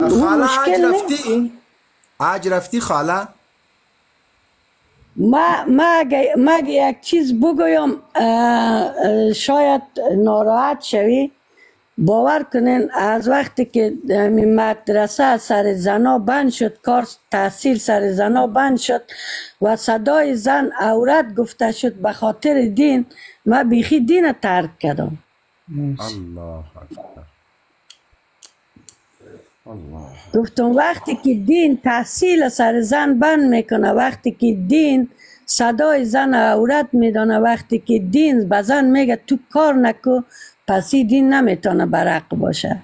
خاله مشکل حج نیست. رفتی؟ حج رفتی خاله؟ ما اگه یک چیز بگویم شاید ناراحت شوی. باور کنین از وقتی که مدرسه سر زنا بند شد، کار تحصیل سر زنا بند شد و صدای زن عورت گفته شد به خاطر دین، ما بیخی دین ترک کردم. الله اکبر. الله. گفتم وقتی که دین تحصیل سر زن بند میکنه، وقتی که دین صدای زن عورت میدانه، وقتی که دین به زن میگه تو کار نکو، پس این دین نمیتونه برحق باشه.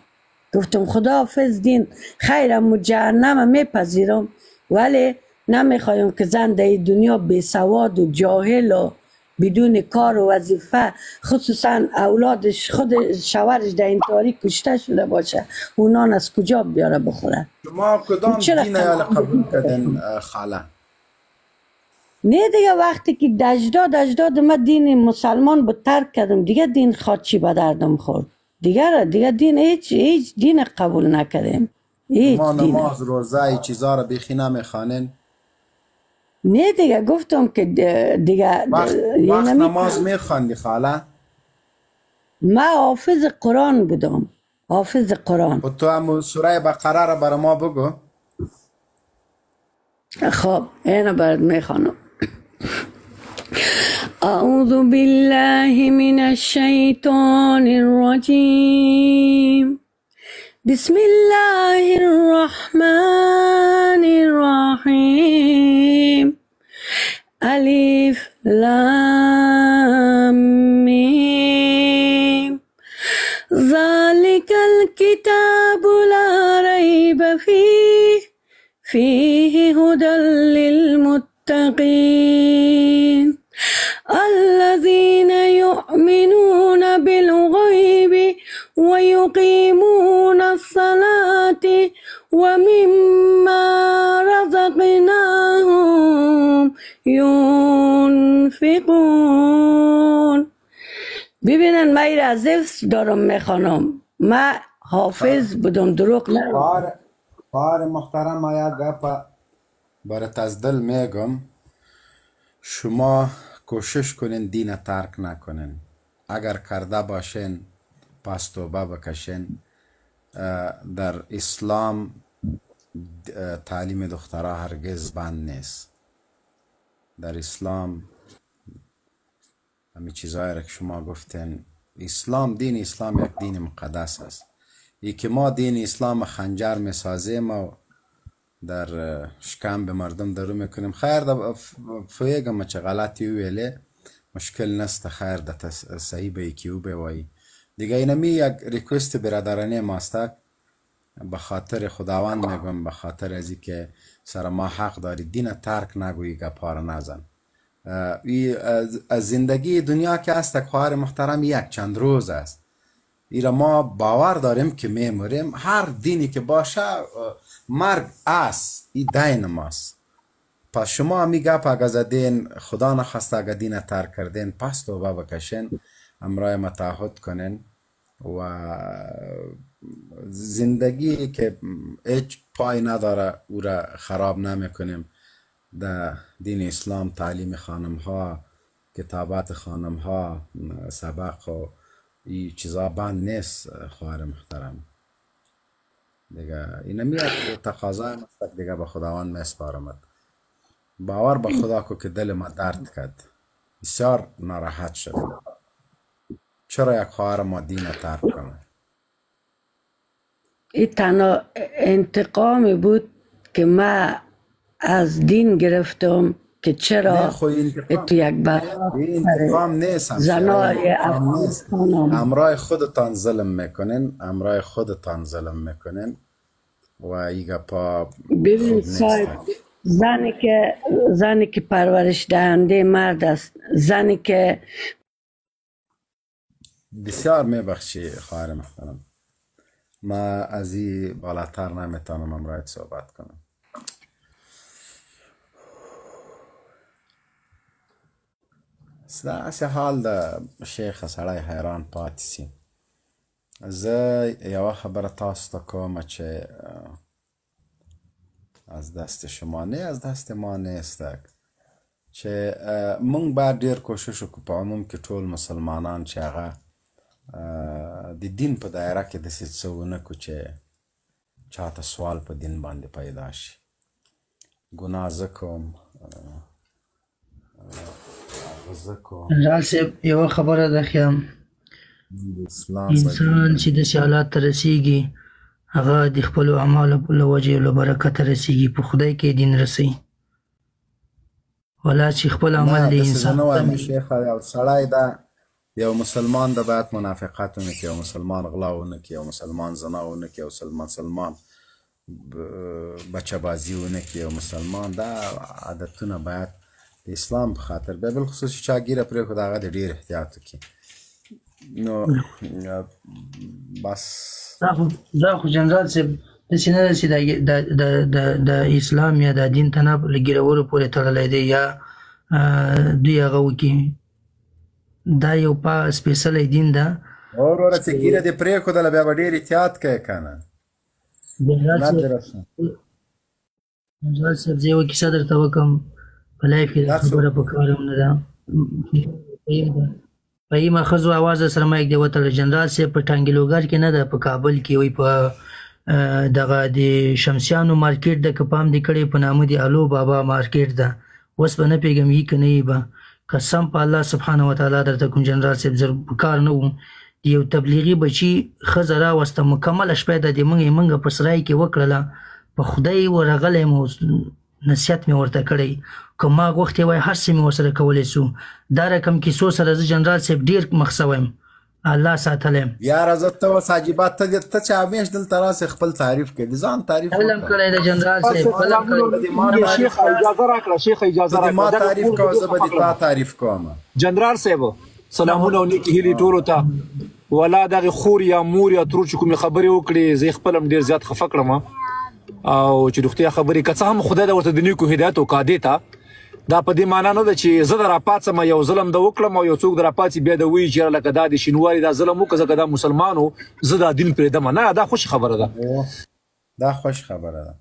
گفتم خدا حافظ دین، خیرم و جهنم میپذیرم، ولی نمیخوایم که زن در این دنیا بی سواد و جاهل و بدون کار و وظیفه، خصوصا اولادش خود شوهرش در این تاریک کشته شده باشه، اونان از کجا بیاره بخوره؟ شما کدام چرا دین ایال قبول کردن خاله؟ نه دیگه وقتی که اجداد ما دین مسلمان به ترک کردم، دیگه دین خواد چی به دردم خورد؟ دیگه دین هیچ دین قبول نکردیم. هیچ ما دین. نماز روزه ای چیزا را بیخی نمیخوانین؟ نه دیگه گفتم که دیگه وقت نماز میخواندی خاله؟ ما حافظ قرآن بودم، حافظ قرآن. و تو هم سوره بقره را برای ما بگو. خب اینو برات میخوانم. أعوذ بالله من الشيطان الرجيم. بسم الله الرحمن الرحيم. ألف لام ميم. ذلك الكتاب لا ريب فيه هدى للمتقين الذين يؤمنون بالغيب ويقيمون الصلاة ومما رزقناهم ينفقون. ببینن من این از حفظ دارم میخوانم، من حافظ بودم، دروغ نه. خواهر محترم، ما یک گپ برات از دل میگم. شما کوشش کنین دین ترک نکنین. اگر کرده باشین پس توبه بکشین. در اسلام تعلیم دخترها هرگز بند نیست. در اسلام همین چیزایی را که شما گفتین، دین اسلام یک دین مقدس است. ای که ما دین اسلام خنجر میسازیم و در شکم به مردم درو میکنیم، خیر فویگم چه غلطی ویله مشکل نست، خیر ده صحیح به یکی او بوایی دیگه. اینمی یک ریکوست برادرانه ماست، به خاطر خداوند میگم، به خاطر ازی که سر ما حق داری دین ترک نگویی، گپار نزن. از زندگی دنیا که است خواهر محترم یک چند روز است. ایرا ما باور داریم که میموریم، هر دینی که باشه مرگ است، این دین ماست. پس شما همی گپ اگه زدین، خدا نخواسته اگه دین ترک کردین، پس توبه بکشین، امرای متعهد کنین و زندگی که هیچ پای نداره او را خراب نمیکنیم. در دین اسلام تعلیم خانم ها، کتابات خانم ها، سبق و این چیزا بند نیست خواهر محترم. دیگه اینمی تقاضای مستق دیگه به خداوند میسپارمد. باور به خدا کو که دل ما درد کرد، بسیار ناراحت شد. چرا یک خواهر ما دین ترک کنه؟ این تنها انتقامی بود که ما از دین گرفتم که چرا تو یک انتقام نیست، زنای امرای خودتان ظلم میکنین، امرای خودتان ظلم میکنین و ایگا پا ببین صاحب، زنی که پرورش دهنده مرد است، زنی که بسیار میبخشی خواهر محترم، ما از این بالاتر نمیتونم امرایت صحبت کنم. داسې حال د شیخه سړی حیران پاتې سي. زه یوه خبره تاسو ته کوم چې از دست شما نه، از دست ما نیستک. چې مونږ باید ډیر کوشش وکړو په عموم کې ټول مسلمانان چې هغه د دین په دایره کې داسې څه ونه کړو چې چاته سوال په دین باندې پیدا شي. ګناه زه کوم، زه کوم. جنرال صاحب یوه خبره ده ښه، انسان چې داسې حالات ته رسېږي هغه د خپلو اعمالو له وجې له برکته رسېږي، په خدای کې دین رسوي. ولا چې خپل عمل د انسان نه وایم شیخه، یو سړی ده، یو مسلمان ده باید منافقت ونه کړي، یو مسلمان غلا ونه کړي، یو مسلمان زنا ونه کړي، یو مسلمان بچه بازی ونه کړي، یو مسلمان دا عادتونه باید د اسلام په خاطر بیا بالخصوص چې چا ګیره پرېښود هغه د ډېر احتیاط وکړي. نو بس دا خو جنرال صاحب داسې نه ده چې د اسلام یا د دین تناب له ګیرولو پورې تړلی دی یا دوی هغه وکړي. دا یو سپېڅلی دین ده. وروره چې ګیره دې پرېښودله بیا به ډېر احتیاط کوې که نه. جنرال صاحب زه یوه کیسه درته وکړم په لایف کې دا خبره په کار هم نه ده. فهیمه ښځو اواز سره مایک دی وتړی. جنرال صاحب په ټانګلوګر کې نه ده، په کابل کې وایي په دغه د شمسیانو مارکیټ ده که پام دې کړی په نامه د الو بابا مارکیټ ده. اوس به نه پوهېږم یي که نه یي به، قسم په الله سبحانه وتعالی درته کوم جنرال صاحب زر په کار نه وم. یو تبلیغي بچي ښځه راوسته، مکمله شپه ده د موږ په سرای کې وکړله، په خدای ورغلی م نصیحت مې ورته کړی، که ما غوښتې وای هر څه مې ورسره کولی سو. دا رقم کیسو سره زه جنرال صاحب ډېر مخ سوی یم، الله ساتلی یم. یاره زه ته اوس عجیبات ته چې همیش دلته راسې خپل تعریف کوې، د ځان تعریف علم کړی دی جنرال صاحب، علم کړی. شیخ اجازه راکړه، شیخ اجازه راکړه، ما تعریف کوه زه به د تا تعریف کوم. جنرال صاحب سلامونه او نیکې هیلې ټولو ته. ولا دغه خور یا مور یا ترور چې کومې خبرې وکړې زه خپل هم ډېر زیات خفه کړم، او چې روغتیا خبرې که څه هم خدای د ورته د نیکو هدایت وکړه دې ته، دا په دې معنا نه ده چې زه د راپاڅم یو ظلم د وکړم او یو څوک د راپاڅي بیا د وایي چې یاره لکه دا د شینواري دا ظلم وکړه ځکه دا مسلمان و زه دا دین پرېږدم. نه دا خوش خبره ده، دا خوش خبره ده.